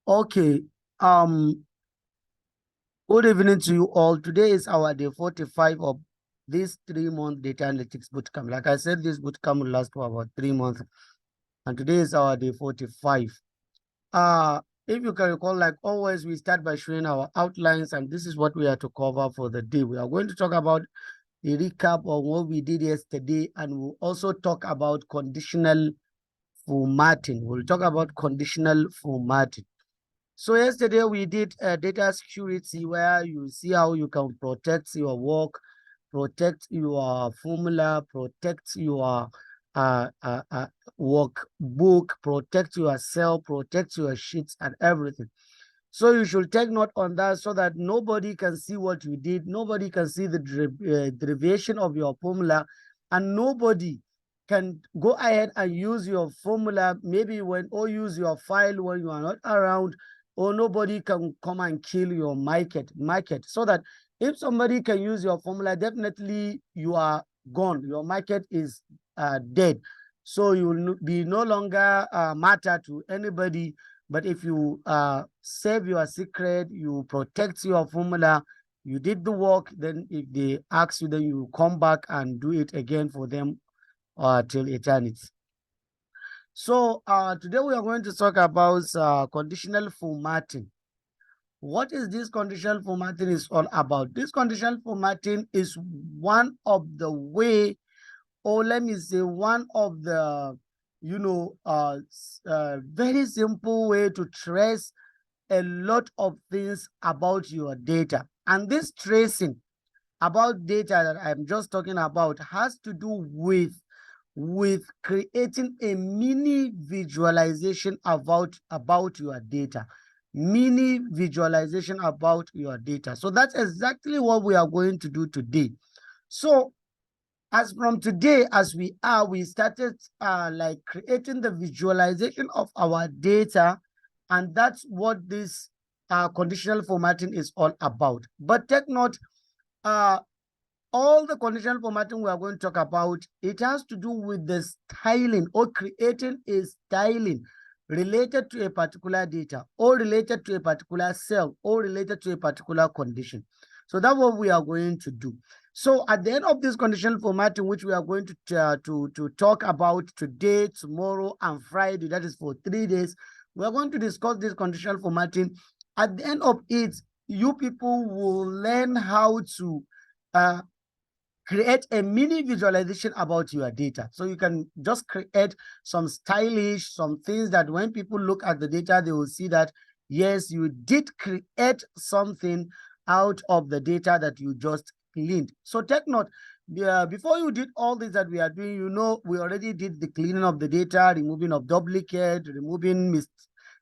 Okay. Um, Good evening to you all. Today is our day 45 of this 3-month data analytics bootcamp. Like I said, this bootcamp will last for about 3 months, and today is our day 45. If you can recall, like always, we start by showing our outlines, and this is what we are to cover for the day. We are going to talk about the recap of what we did yesterday, and we'll also talk about conditional formatting. We'll talk about conditional formatting. So yesterday we did data security, where you see how you can protect your work, protect your formula, protect your workbook, protect your cell, protect your sheets and everything. So you should take note on that so that nobody can see what you did, nobody can see the derivation of your formula, and nobody can go ahead and use your formula maybe when, or use your file when you are not around, or nobody can come and kill your market. So that if somebody can use your formula, definitely you are gone. Your market is dead. So you will be no longer matter to anybody. But if you save your secret, you protect your formula, you did the work, then if they ask you, then you come back and do it again for them till eternity. So today we are going to talk about conditional formatting. What is this conditional formatting is all about? This conditional formatting is one of the way, or let me say, one of the, very simple way to trace a lot of things about your data. And this tracing about data that I'm just talking about has to do with creating a mini visualization about your data. Mini visualization about your data. So that's exactly what we are going to do today. So as from today, as we started like creating the visualization of our data, and that's what this conditional formatting is all about. But take note, uh, all the conditional formatting we are going to talk about, it has to do with the styling, or creating a styling related to a particular data, or related to a particular cell, or related to a particular condition. So that's what we are going to do. So at the end of this conditional formatting, which we are going to talk about today, tomorrow, and Friday, that is for 3 days, we are going to discuss this conditional formatting. At the end of it, you people will learn how to uh, create a mini visualization about your data. So you can just create some stylish, some things that when people look at the data, they will see that, yes, you did create something out of the data that you just cleaned. So take note, before you did all this that we are doing, we already did the cleaning of the data, removing of duplicate, removing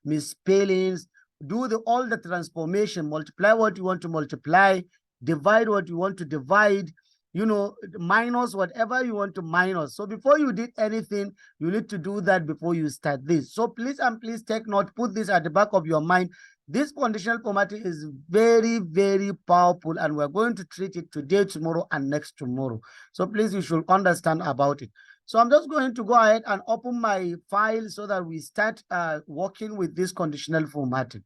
misspellings, do all the transformation, multiply what you want to multiply, divide what you want to divide, minus whatever you want to minus. So before you did anything, you need to do that before you start this. So please and please take note, put this at the back of your mind. This conditional formatting is very, very powerful, and we're going to treat it today, tomorrow, and next tomorrow. So please, you should understand about it. So I'm just going to go ahead and open my file so that we start working with this conditional formatting.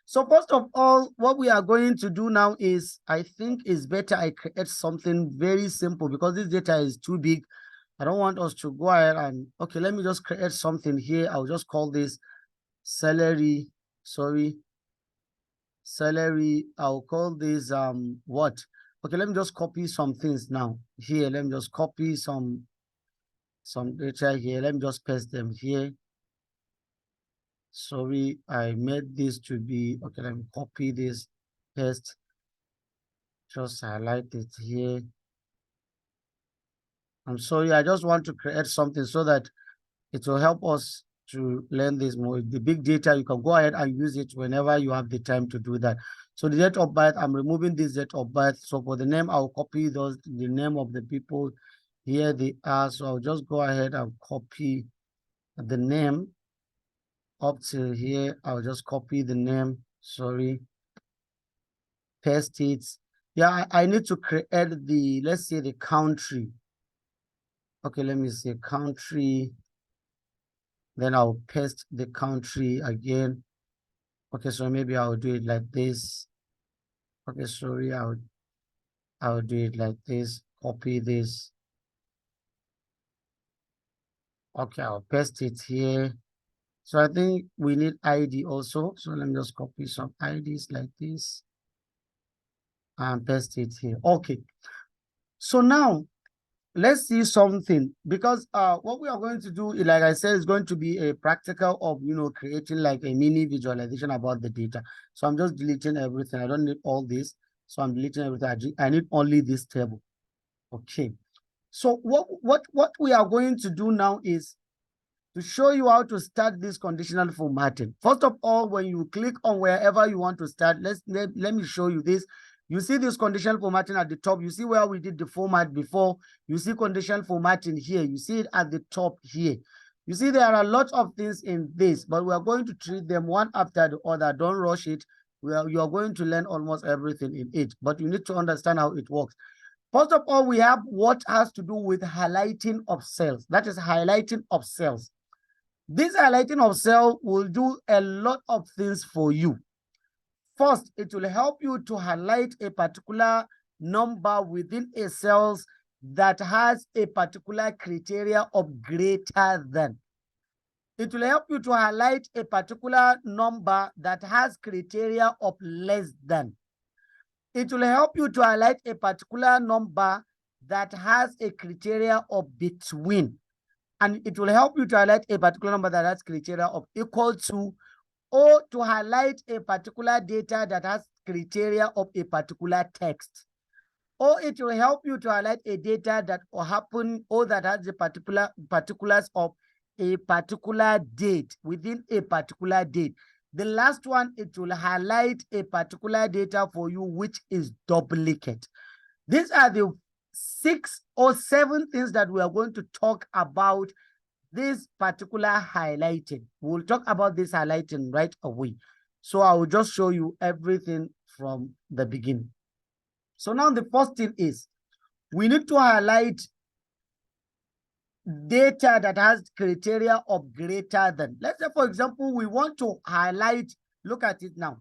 So first of all, what we are going to do now is, I think it's better I create something very simple, because this data is too big. I don't want us to go ahead and, okay, let me just create something here. I'll just call this salary, salary. I'll call this, what? Okay, let me just copy some things now. Here, let me just copy some data here. Let me just paste them here. Sorry, I made this to be, okay, let me copy this, paste. Just highlight it here. I'm sorry, I just want to create something so that it will help us to learn this more. The big data, you can go ahead and use it whenever you have the time to do that. So the date of birth, I'm removing this date of birth. So for the name, I'll copy the name of the people. Here they are. So I'll just go ahead and copy the name up to here. I'll just copy the name. Sorry. Paste it. Yeah, I need to create the, let's say, the country. Okay, let me say country. Then I'll paste the country again. Okay, so maybe I'll do it like this. Okay, sorry, I'll do it like this. Copy this. Okay, I'll paste it here. So I think we need ID also. So let me just copy some IDs like this and paste it here. Okay. So now let's see something, because what we are going to do, like I said, is going to be a practical of, creating like a mini visualization about the data. So I'm just deleting everything. I don't need all this. So I'm deleting everything. I need only this table. Okay. So what we are going to do now is to show you how to start this conditional formatting. First of all, when you click on wherever you want to start, let me show you this. You see this conditional formatting at the top. You see where we did the format before. You see conditional formatting here. You see it at the top here. You see there are a lot of things in this, but we are going to treat them one after the other. Don't rush it. You are going to learn almost everything in it, but you need to understand how it works. First of all, we have what has to do with highlighting of cells. That is highlighting of cells. This highlighting of cell will do a lot of things for you. First, it will help you to highlight a particular number within a cells that has a particular criteria of greater than. It will help you to highlight a particular number that has criteria of less than. It will help you to highlight a particular number that has a criteria of between. And it will help you to highlight a particular number that has criteria of equal to, or to highlight a particular data that has criteria of a particular text. Or it will help you to highlight a data that will happen, or that has the particulars of a particular date within a particular date. The last one, it will highlight a particular data for you, which is duplicate. These are the 6 or 7 things that we are going to talk about this particular highlighting. We'll talk about this highlighting right away. So I will just show you everything from the beginning. So now the first thing is we need to highlight data that has criteria of greater than. Let's say, for example, we want to highlight, look at it now.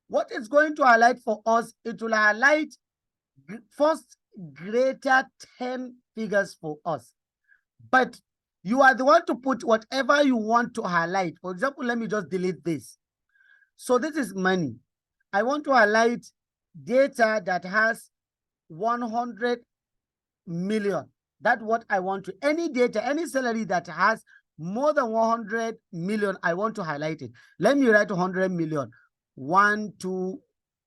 What it's going to highlight for us, it will highlight first greater 10 figures for us. But you are the one to put whatever you want to highlight. For example, let me just delete this. So this is money. I want to highlight data that has 100 million. That's what I want to. Any data, any salary that has more than 100 million, I want to highlight it. Let me write 100 million. 1, 2,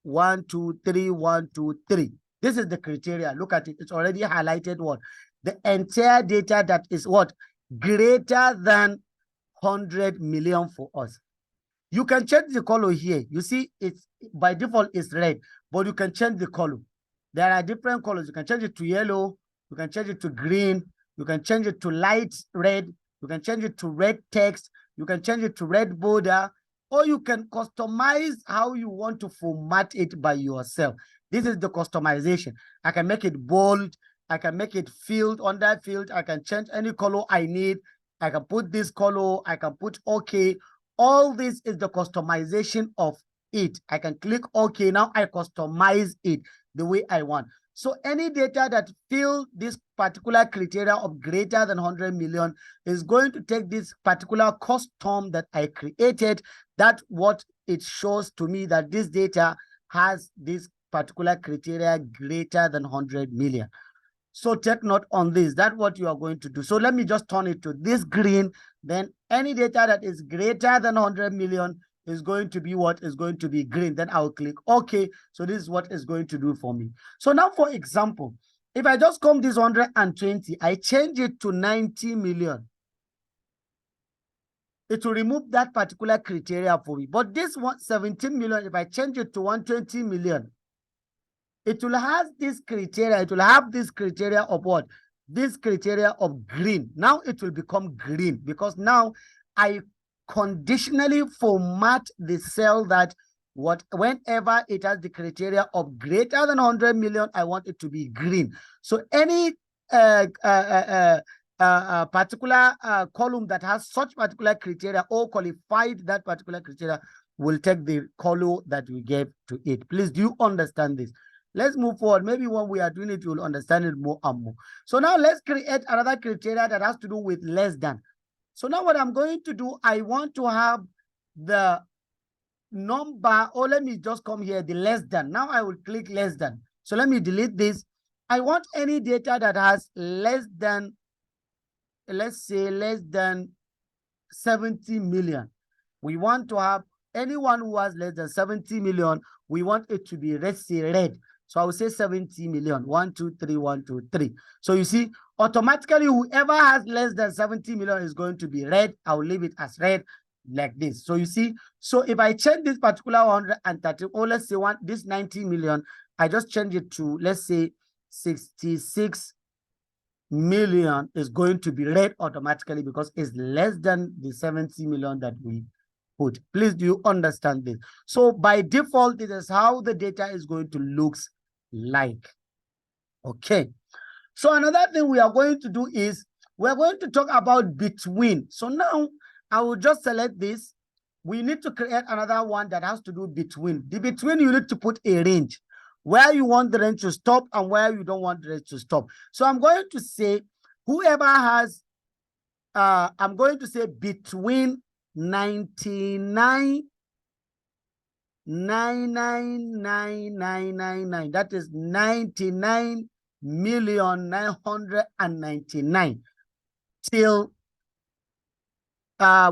1, 2, 3, 1, 2, 3. This is the criteria. Look at it. It's already highlighted what? The entire data that is what? Greater than 100 million for us. You can change the color here. You see, it's by default it's red, but you can change the color. There are different colors. You can change it to yellow. You can change it to green. You can change it to light red. You can change it to red text. You can change it to red border, or you can customize how you want to format it by yourself. This is the customization. I can make it bold. I can make it filled, under filled. I can change any color I need. I can put this color. I can put OK. All this is the customization of it. I can click OK. Now I customize it the way I want. So any data that fill this particular criteria of greater than 100 million is going to take this particular custom that I created. That's what it shows to me, that this data has this particular criteria greater than 100 million. So take note on this. That's what you are going to do. So let me just turn it to this green. Then any data that is greater than 100 million is going to be what? Is going to be green. Then I'll click OK. So this is what it's going to do for me. So now, for example, if I just come this 120, I change it to 90 million. It will remove that particular criteria for me. But this 17 million, if I change it to 120 million, it will have this criteria. It will have this criteria of what? This criteria of green. Now it will become green because now I conditionally format the cell that whenever it has the criteria of greater than 100 million, I want it to be green. So any particular column that has such particular criteria or qualified that particular criteria will take the color that we gave to it. Please, do you understand this? Let's move forward. Maybe when we are doing it, you'll understand it more and more. So now let's create another criteria that has to do with less than. So now what I'm going to do, I want to have the number, or let me just come here, the less than. Now I will click less than. So let me delete this. I want any data that has less than, let's say less than 70 million. We want to have anyone who has less than 70 million, we want it to be, let's say, red. So I will say 70 million. 1, 2, 3, 1, 2, 3. So you see, automatically, whoever has less than 70 million is going to be red. I will leave it as red like this. So you see, so if I change this particular 130, or let's say this 90 million, I just change it to, let's say, 66 million is going to be red automatically because it's less than the 70 million that we put. Please, do you understand this? So by default, this is how the data is going to look like. Okay. So another thing we are going to do is we're going to talk about between. So now I will just select this. We need to create another one that has to do between. The between, you need to put a range where you want the range to stop and where you don't want the range to stop. So I'm going to say whoever has, I'm going to say between 99,99999. That is 99,999,000 till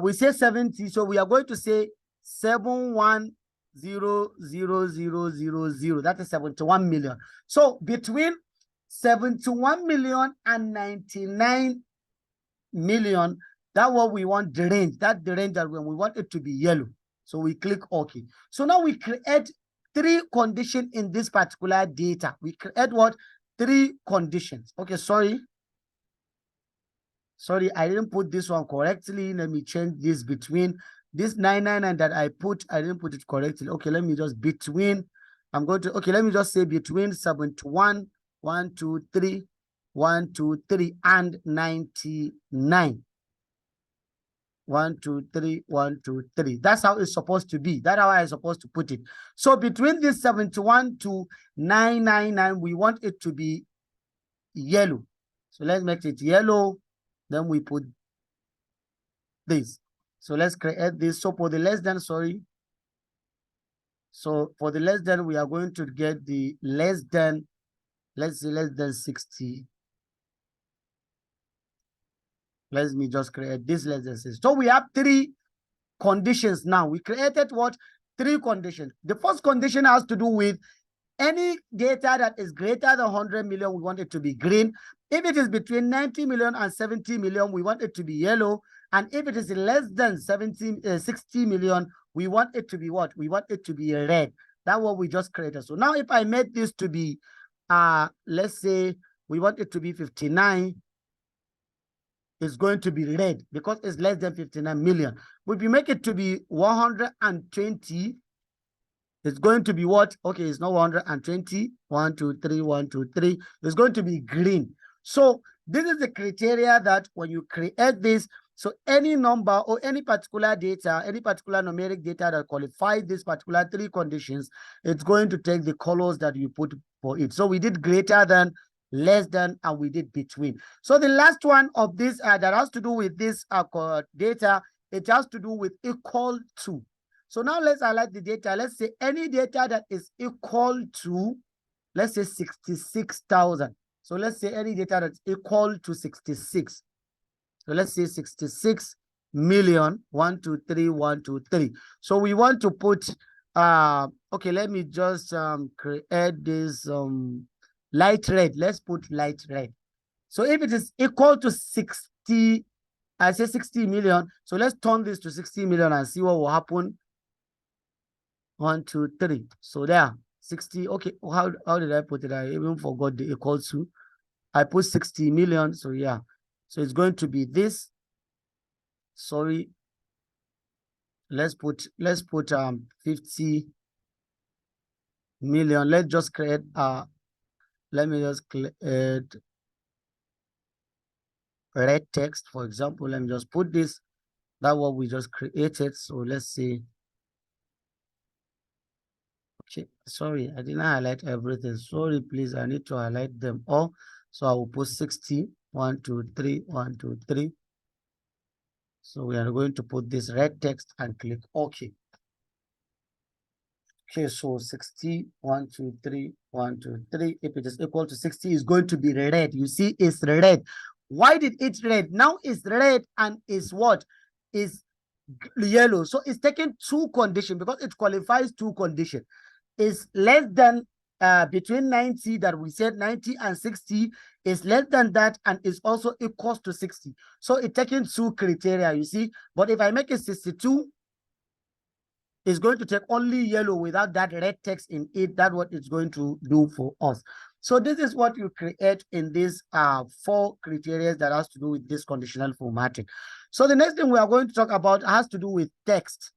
we say 70. So we are going to say 7100000. That is 71 million. So between 71 million and 99 million, that's what we want the range. That's the range that when we want it to be yellow. So we click OK. So now we create 3 conditions in this particular data. We create what? 3 conditions. Okay, sorry, I didn't put this one correctly. Let me change this between this 999 that I didn't put it correctly. Okay, let me just between. I'm going to, okay, let me just say between 71, 1, 2, 3, 1, 2, 3, and 99. 1, 2, 3, 1, 2, 3. That's how it's supposed to be. That's how I'm supposed to put it. So between this 71 to 999, we want it to be yellow. So let's make it yellow. Then we put this. So let's create this. So for the less than, sorry. So for the less than, we are going to get the less than, let's say less than 60. Let me just create this less than 60. So we have 3 conditions now. We created what? 3 conditions. The first condition has to do with any data that is greater than 100 million, we want it to be green. If it is between 90 million and 70 million, we want it to be yellow. And if it is less than 60 million, we want it to be what? We want it to be red. That's what we just created. So now if I made this to be, let's say we want it to be 59, it's going to be red because it's less than 59 million. But if you make it to be 120, it's going to be what? Okay, it's not 120. 1, 2, 3, 1, 2, 3. It's going to be green. So this is the criteria that when you create this, so any number or any particular data, any particular numeric data that qualifies this particular 3 conditions, it's going to take the colors that you put for it. So we did greater than, less than, and we did between. So the last one of this that has to do with this data, it has to do with equal to. So now let's highlight the data. Let's say any data that is equal to, let's say 66,000. So let's say any data that's equal to 66. So let's say 66 million, 1, 2, 3, 1, 2, 3. So we want to put, okay, let me just create this light red. Let's put light red. So if it is equal to 60, I say 60 million. So let's turn this to 60 million and see what will happen. 1, 2, 3. So there, 60. Okay, how did I put it? I even forgot the equal to. I put 60 million. So yeah. So it's going to be this. Sorry. Let's put 50 million. Let's just create let me just create red text, for example. Let me just put this. That's what we just created. So let's see. Okay, sorry, I didn't highlight everything. Sorry, please, I need to highlight them all. So I will put 60, 1, 2, 3, 1, 2, 3. So we are going to put this red text and click OK. Okay, so 60, 1, 2, 3, 1, 2, 3. If it is equal to 60, is going to be red. You see, it's red. Why did it red? Now it's red and is what? Is yellow. So it's taking two conditions because it qualifies two conditions. Is less than between 90 that we said 90 and 60 is less than that and is also equals to 60. So it's taking two criteria, you see. But if I make it 62, it's going to take only yellow without that red text in it. That's what it's going to do for us. So this is what you create in these four criteria that has to do with this conditional formatting. So the next thing we are going to talk about has to do with text.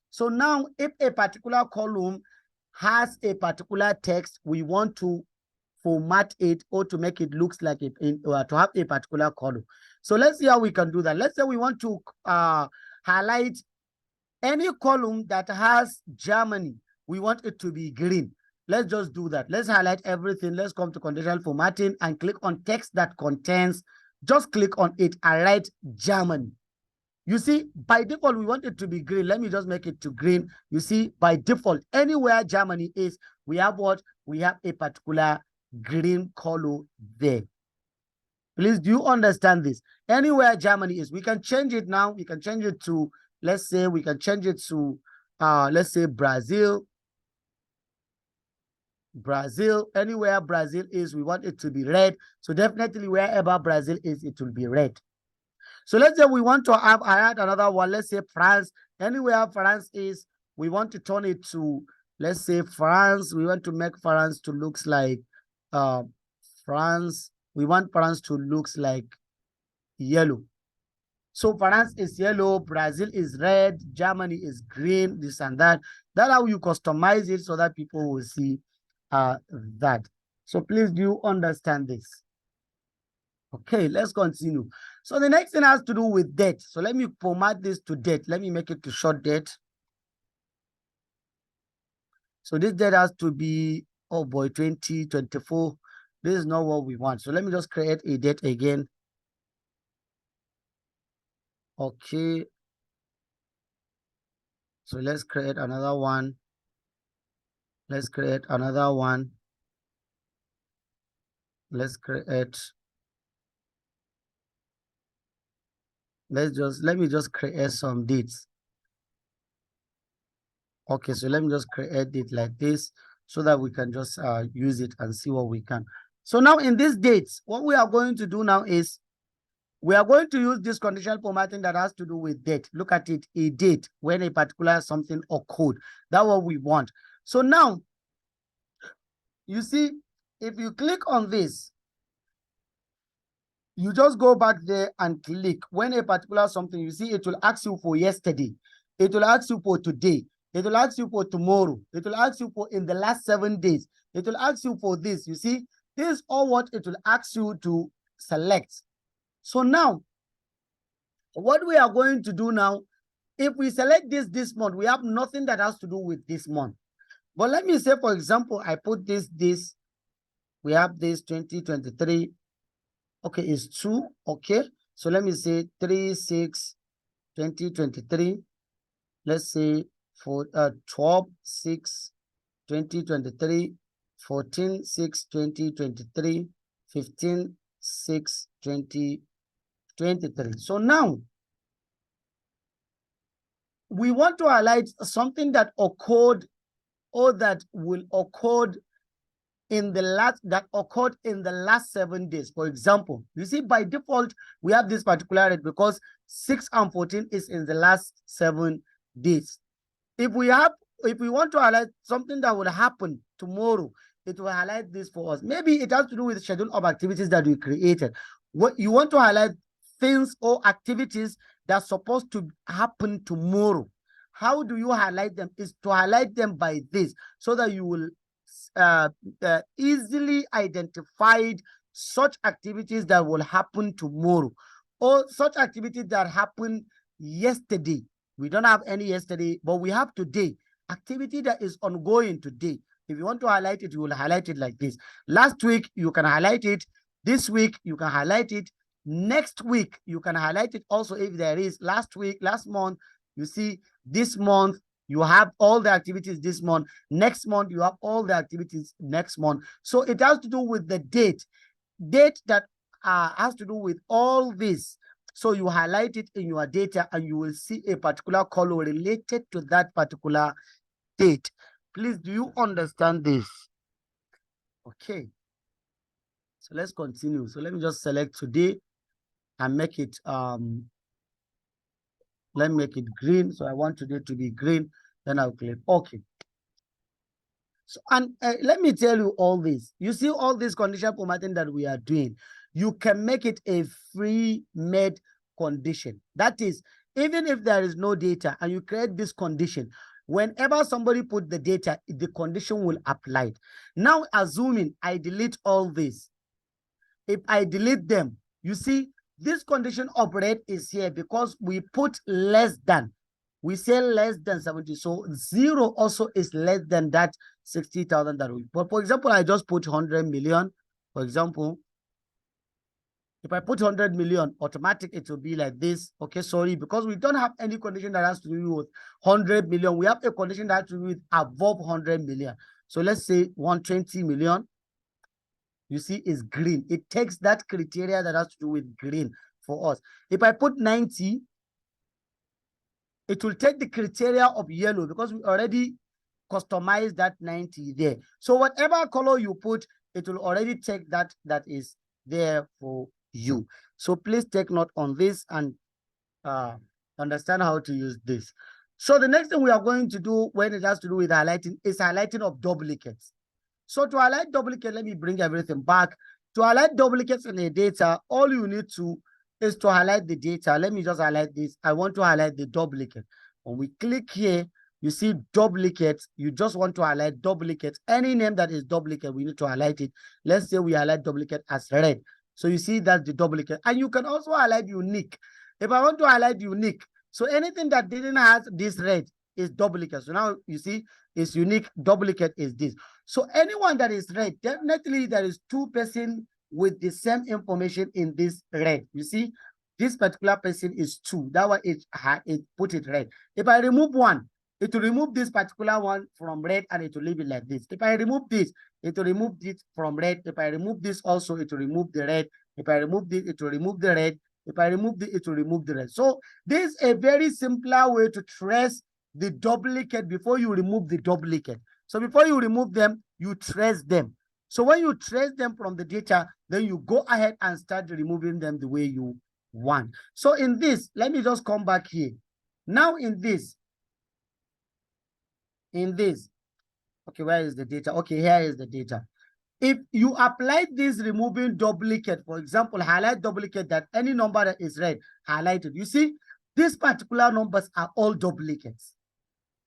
So now if a particular column has a particular text, we want to format it or to make it looks like it or to have a particular column. So let's see how we can do that. Let's say we want to highlight any column that has Germany, we want it to be green. Let's just do that. Let's highlight everything. Let's come to conditional formatting and click on text that contains. Just click on it and write Germany. You see, by default, we want it to be green. Let me just make it to green. You see, by default, anywhere Germany is, we have what? We have a particular green color there. Please, do you understand this? Anywhere Germany is, we can change it now. We can change it to, let's say, we can change it to, let's say, Brazil. Brazil, anywhere Brazil is, we want it to be red. So definitely wherever Brazil is, it will be red. So let's say we want to add another one. Let's say France. Anywhere France is, we want to turn it to, let's say, France. We want to make France to look like France. We want France to look like yellow. So France is yellow, Brazil is red, Germany is green, this and that. That's how you customize it so that people will see that. So please do you understand this? Okay, let's continue. So the next thing has to do with date. So let me format this to date. Let me make it to short date. So this date has to be, oh boy, 2024. This is not what we want. So let me just create a date again. Okay. So let's create another one. Let's create another one. Let's create. Let me just create some dates. Okay, so let me just create it like this so that we can just use it and see what we can. So now in these dates, what we are going to do now is we are going to use this conditional formatting that has to do with date. Look at it, a date when a particular something occurred. That's what we want. So now, you see, if you click on this, you just go back there and click. When a particular something, you see, it will ask you for yesterday. It will ask you for today. It will ask you for tomorrow. It will ask you for in the last 7 days. It will ask you for this. You see, this is all what it will ask you to select. So now, what we are going to do now, if we select this month, we have nothing that has to do with this month. But let me say, for example, I put this, we have this 2023. Okay, it's 2. Okay, so let me say 3/6/2023. Let's say for 12/6/2023, 14/6/2023, 15/6/2023. So now we want to highlight something that occurred or that will occur in the last 7 days. For example, you see by default we have this particular rate because 6 and 14 is in the last 7 days. If we want to highlight something that will happen tomorrow, it will highlight this for us. Maybe it has to do with the schedule of activities that we created. What you want to highlight things or activities that's supposed to happen tomorrow. How do you highlight them? Is to highlight them by this so that you will easily identified such activities that will happen tomorrow or such activities that happened yesterday. We don't have any yesterday, but we have today. Activity that is ongoing today. If you want to highlight it, you will highlight it like this. Last week, you can highlight it. This week, you can highlight it. Next week, you can highlight it also if there is. Last week, last month, you see this month, you have all the activities this month. Next month, you have all the activities next month. So it has to do with the date that has to do with all this. So you highlight it in your data and you will see a particular color related to that particular date. Please, do you understand this? Okay. So let's continue. So let me just select today and make it let me make it green. So I want today to be green. Then I'll click OK. So, and let me tell you all this. You see all this condition formatting that we are doing. You can make it a free-made condition. That is, even if there is no data and you create this condition, whenever somebody put the data, the condition will apply. Now, assuming I delete all this, if I delete them, you see, this condition operate is here because we put less than. We say less than 70. So 0 also is less than that 60,000 that we put. For example, I just put 100 million. For example, if I put 100 million, automatic, it will be like this. Okay, sorry, because we don't have any condition that has to do with 100 million. We have a condition that has to do with above 100 million. So let's say 120 million. You see, is green. It takes that criteria that has to do with green for us. If I put 90, it will take the criteria of yellow because we already customized that 90 there. So whatever color you put, it will already take that is there for you. So please take note on this and understand how to use this. So the next thing we are going to do when it has to do with highlighting is highlighting of duplicates. So to highlight duplicate, let me bring everything back. To highlight duplicates in the data, all you need to is to highlight the data. Let me just highlight this. I want to highlight the duplicate. When we click here, you see duplicates. You just want to highlight duplicates. Any name that is duplicate, we need to highlight it. Let's say we highlight duplicate as red. So you see that's the duplicate. And you can also highlight unique. If I want to highlight unique, so anything that didn't have this red is duplicate. So now you see it's unique. Duplicate is this. So anyone that is red, definitely there is 2 persons with the same information in this red. You see, this particular person is 2. That one it put it red. If I remove one, it will remove this particular one from red and it will leave it like this. If I remove this, it will remove this from red. If I remove this also, it will remove the red. If I remove this, it will remove the red. If I remove this, it will remove the red. So this is a very simpler way to trace the duplicate before you remove the duplicate. So before you remove them, you trace them. So when you trace them from the data, then you go ahead and start removing them the way you want. So in this, let me just come back here. Now in this, okay, where is the data? Okay, here is the data. If you apply this removing duplicate, for example, highlight duplicate that any number that is red, highlighted. You see, these particular numbers are all duplicates.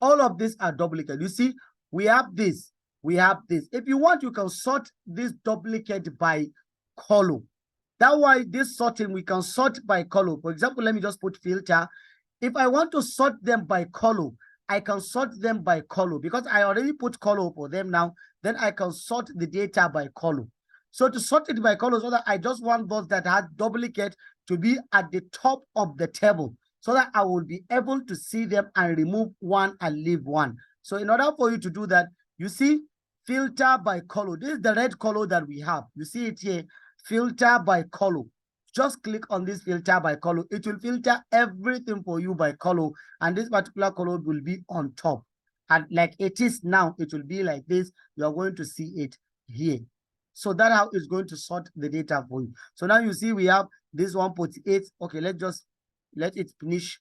All of these are duplicate. You see, we have this, we have this. If you want, you can sort this duplicate by color. That why this sorting, we can sort by color. For example, let me just put filter. If I want to sort them by color, I can sort them by color because I already put color for them now. Then I can sort the data by color. So to sort it by color, so that I just want those that have duplicate to be at the top of the table, so that I will be able to see them and remove one and leave one. So in order for you to do that, you see, filter by color. This is the red color that we have. You see it here, filter by color. Just click on this filter by color. It will filter everything for you by color. And this particular color will be on top. And like it is now, it will be like this. You are going to see it here. So that's how it's going to sort the data for you. So now you see we have this 148. Okay, let it finish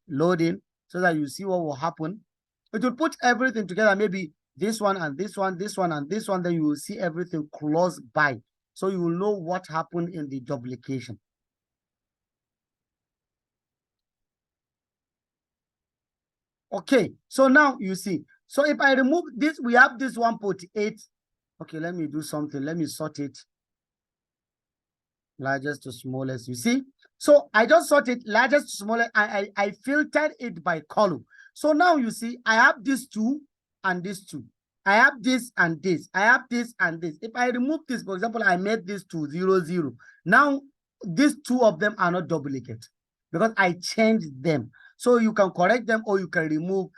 loading so that you see what will happen. It will put everything together, maybe this one and this one, this one and this one, then you will see everything close by. So you will know what happened in the duplication. Okay, so now you see. So if I remove this, we have this 148. Okay, let me do something. Let me sort it. Largest to smallest, you see. So I just sorted largest to smallest. I filtered it by color. So now you see, I have these 2 and these 2. I have this and this. I have this and this. If I remove this, for example, I made this to 0, 0. Now, these two of them are not duplicate because I changed them. So you can correct them or you can remove.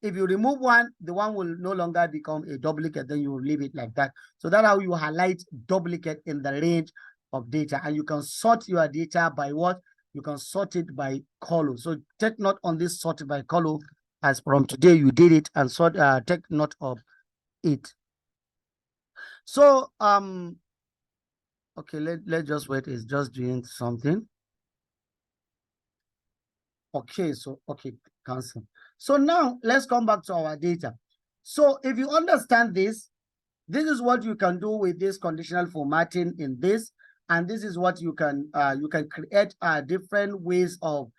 If you remove one, the one will no longer become a duplicate. Then you will leave it like that. So that's how you highlight duplicate in the range of data. And you can sort your data by what? You can sort it by color. So take note on this sort by color. As from today, you did it and sort. Take note of it. So okay, let's just wait. It's just doing something. Okay, so okay, cancel. So now let's come back to our data. So if you understand this, this is what you can do with this conditional formatting in this, and this is what you can create different ways of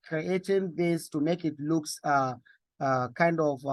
creating this to make it looks kind of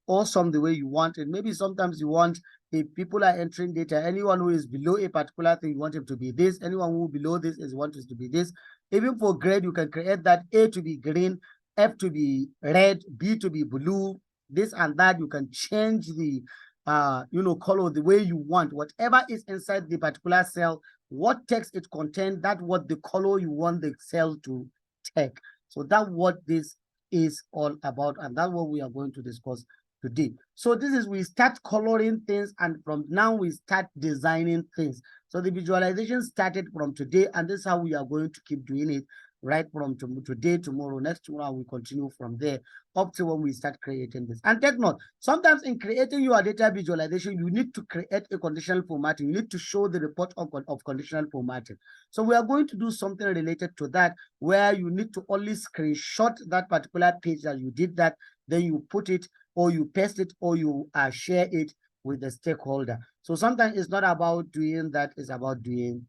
awesome the way you want it. Maybe sometimes you want, if people are entering data, anyone who is below a particular thing, you want him to be this. Anyone who below this is want it to be this. Even for grade, you can create that A to be green, F to be red, B to be blue, this and that. You can change the color the way you want. Whatever is inside the particular cell, what text it contains, that's what the color you want the cell to take. So that's what this is all about, and that's what we are going to discuss today. So this is, we start coloring things, and from now we start designing things. So the visualization started from today, and this is how we are going to keep doing it right from today, tomorrow, next tomorrow. We continue from there up to when we start creating this. And take note, sometimes in creating your data visualization, you need to create a conditional formatting. You need to show the report of conditional formatting. So we are going to do something related to that, where you need to only screenshot that particular page that you did that, then you put it, or you paste it, or you share it with the stakeholder. So sometimes it's not about doing that, it's about doing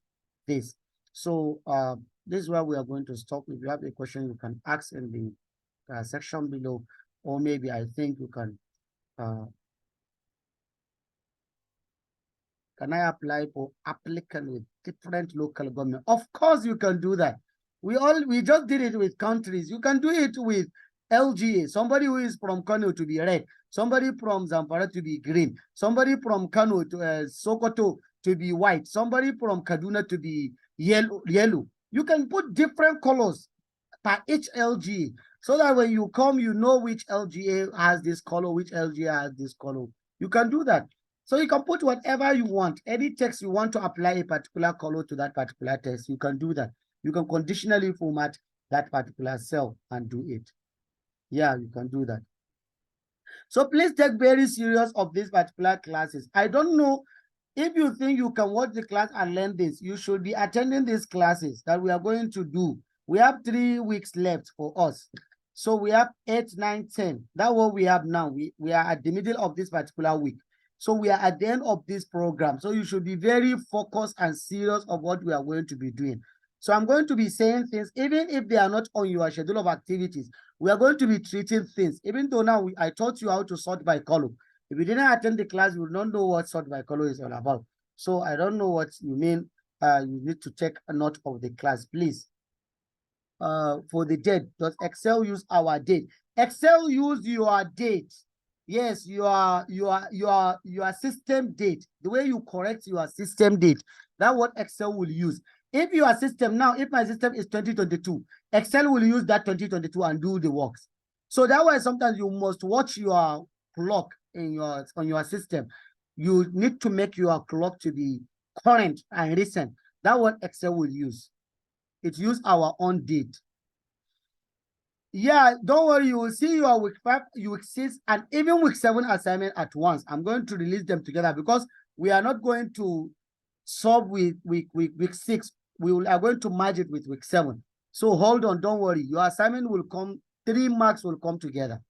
this. So this is where we are going to stop. If you have a question, you can ask in the section below, or maybe I think you can I apply for applicant with different local government? Of course you can do that. We just did it with countries. You can do it with LGA, somebody who is from Kano to be red, somebody from Zamfara to be green, somebody from Kano to Sokoto to be white, somebody from Kaduna to be yellow. You can put different colors per each LGA, so that when you come, you know which LGA has this color, which LGA has this color. You can do that. So you can put whatever you want, any text you want to apply a particular color to that particular text, you can do that. You can conditionally format that particular cell and do it. Yeah, you can do that. So please take very serious of these particular classes. I don't know if you think you can watch the class and learn this. You should be attending these classes that we are going to do. We have 3 weeks left for us. So we have 8, 9, 10. That's what we have now. We are at the middle of this particular week. So we are at the end of this program. So you should be very focused and serious of what we are going to be doing. So I'm going to be saying things, even if they are not on your schedule of activities. We are going to be treating things, even though now I taught you how to sort by column. If you didn't attend the class, you will not know what sort by color is all about. So I don't know what you mean. You need to take a note of the class, please. For the date, does Excel use our date? Excel use your date. Yes, your system date. The way you correct your system date, that's what Excel will use. If your system now, if my system is 2022, Excel will use that 2022 and do the works. So that way, sometimes you must watch your clock in on your system. You need to make your clock to be current and recent. That's what Excel will use. It use our own date. Yeah, don't worry. You will see your week 5, week 6, and even week 7 assignment at once. I'm going to release them together because we are not going to solve with week 6. We are going to merge it with week 7. So hold on, don't worry. Your assignment will come, 3 marks will come together.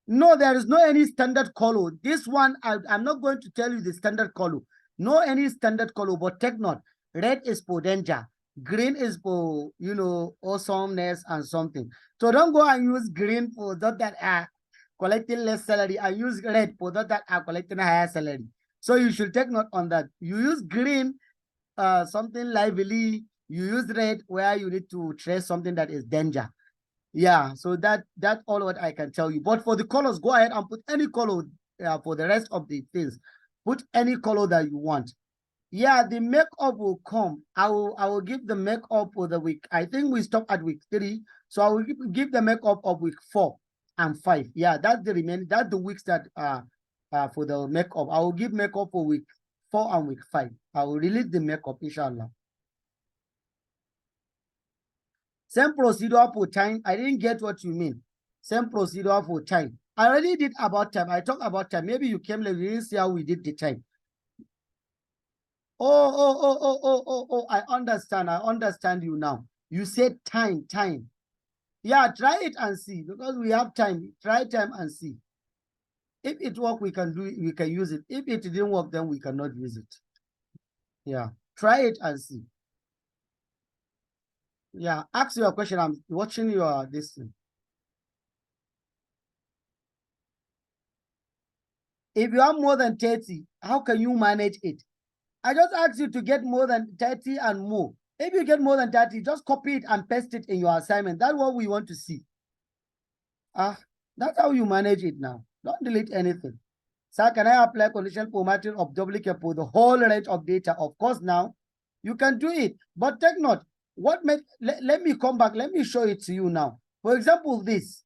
No, there is no any standard color. This one, I'm not going to tell you the standard color. No any standard color, but take note. Red is for danger. Green is for, awesomeness and something. So don't go and use green for that are collecting less salary, and use red for that are collecting a higher salary. So you should take note on that. You use green, something lively. You use red where you need to trace something that is danger. Yeah, so that's all what I can tell you. But for the colors, go ahead and put any color for the rest of the things. Put any color that you want. Yeah, the makeup will come. I will give the makeup for the week. I think we stop at week 3. So I will give the makeup of week 4 and 5. Yeah, that's the remaining. That's the weeks that for the makeup. I will give makeup for week 4 and week 5. I will release the makeup, inshallah. Same procedure for time. I didn't get what you mean. Same procedure for time. I already did about time. I talked about time. Maybe you came late. You didn't see how we did the time. Oh, I understand. I understand you now. You said time. Yeah, try it and see, because we have time. Try time and see. If it works, we can do it, we can use it. If it didn't work, then we cannot use it. Yeah. Try it and see. Yeah. Ask your question. I'm watching your this thing. If you have more than 30, how can you manage it? I just asked you to get more than 30 and more. If you get more than 30, just copy it and paste it in your assignment. That's what we want to see. That's how you manage it now. Don't delete anything. Sir, can I apply conditional formatting of duplicate for the whole range of data? Of course, now you can do it. But take note, let me come back. Let me show it to you now. For example, this.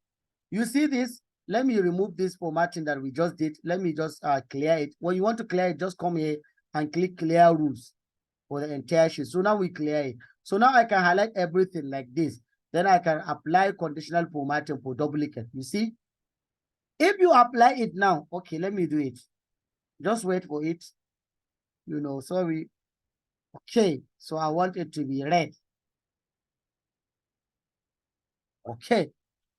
You see this? Let me remove this formatting that we just did. Let me just clear it. When you want to clear it, just come here and click clear rules for the entire sheet. So now we clear it. So now I can highlight everything like this. Then I can apply conditional formatting for duplicate. You see? If you apply it now, okay, let me do it. Just wait for it. Sorry. Okay, so I want it to be red. Okay,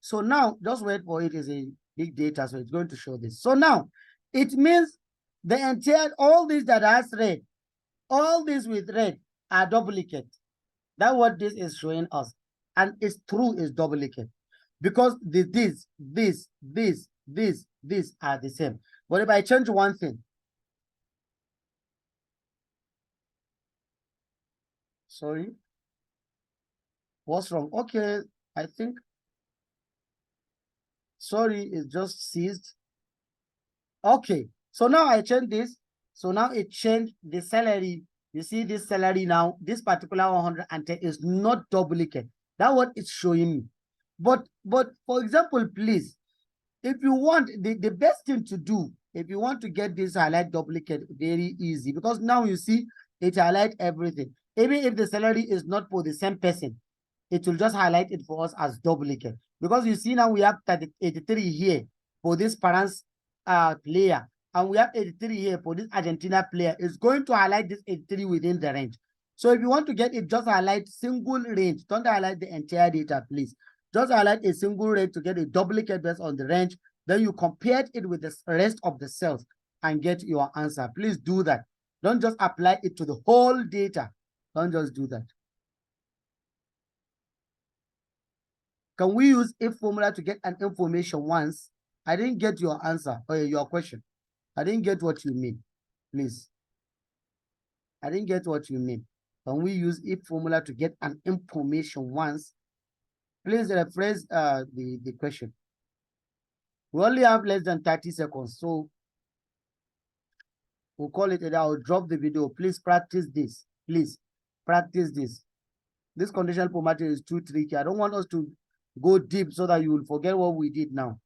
so now just wait for it. Is a big data, so it's going to show this. So now it means the entire, all these that has red, all these with red are duplicate. That's what this is showing us. And it's true, is duplicate. Because this are the same. But if I change one thing, sorry, what's wrong? Okay, I think, sorry, it just ceased. Okay, so now I change this. So now it changed the salary. You see this salary now, this particular 110 is not duplicate. That's what it's showing me. But for example, please, if you want, the best thing to do, if you want to get this highlight duplicate, very easy, because now you see it highlight everything. Even if the salary is not for the same person, it will just highlight it for us as duplicate. Because you see now we have 83 here for this parents player, and we have 83 here for this Argentina player. It's going to highlight this 83 within the range. So if you want to get it, just highlight single range. Don't highlight the entire data, please. Just highlight a single range to get a duplicate based on the range. Then you compare it with the rest of the cells and get your answer. Please do that. Don't just apply it to the whole data. Don't just do that. Can we use if formula to get an information once? I didn't get your answer or your question. I didn't get what you mean. Please. I didn't get what you mean. Can we use if formula to get an information once? Please rephrase the question. We only have less than 30 seconds, so we'll call it a day. I'll drop the video. Please practice this. Please practice this. This conditional formatting is too tricky. I don't want us to go deep so that you will forget what we did now.